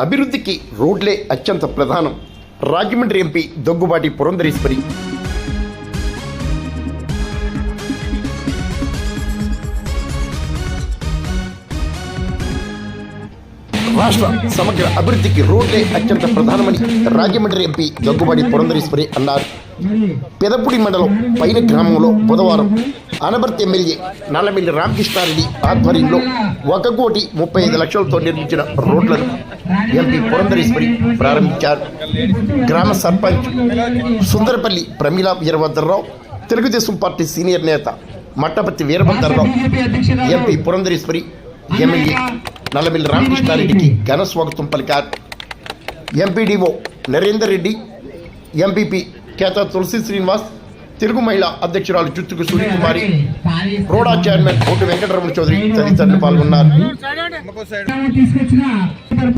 అభివృద్ధికి రోడ్లే అత్యంత ప్రధానం. రాజమండ్రి ఎంపీ దగ్గుబాటి పురంధరేశ్వరి. రాష్ట్ర సమగ్ర అభివృద్ధికి రోడ్లే అత్యంత ప్రధానమని రాజమండ్రి ఎంపీ దగ్గుబాటి పురంధరేశ్వరి అన్నారు. పెదపూడి మండలం పైన గ్రామంలో బుధవారం అనబర్తి ఎమ్మెల్యే నల్లమిల్లి రామకృష్ణారెడ్డి ఆధ్వర్యంలో 1,35,00,000తో నిర్మించిన రోడ్లను ఎంపీ పురంధరేశ్వరి ప్రారంభించారు. గ్రామ సర్పంచ్ సుందరపల్లి ప్రమీలా వీరభద్రరావు, తెలుగుదేశం పార్టీ సీనియర్ నేత మట్టపత్తి వీరభద్రరావు, ఎంపీ పురంధరేశ్వరి, ఎమ్మెల్యే నల్లమిల్లి రామకృష్ణారెడ్డికి ఘన స్వాగతం పలికారు. ఎంపీడీఓ నరేందర్ రెడ్డి, ఎంపీపీ కేతా తులసి శ్రీనివాస్, తెలుగు మహిళా అధ్యక్షురాలు జుత్తుకు సూర్యకుమారి, రోడా చైర్మన్ కోటి వెంకటరమణ చౌదరి తదితరులు పాల్గొన్నారు.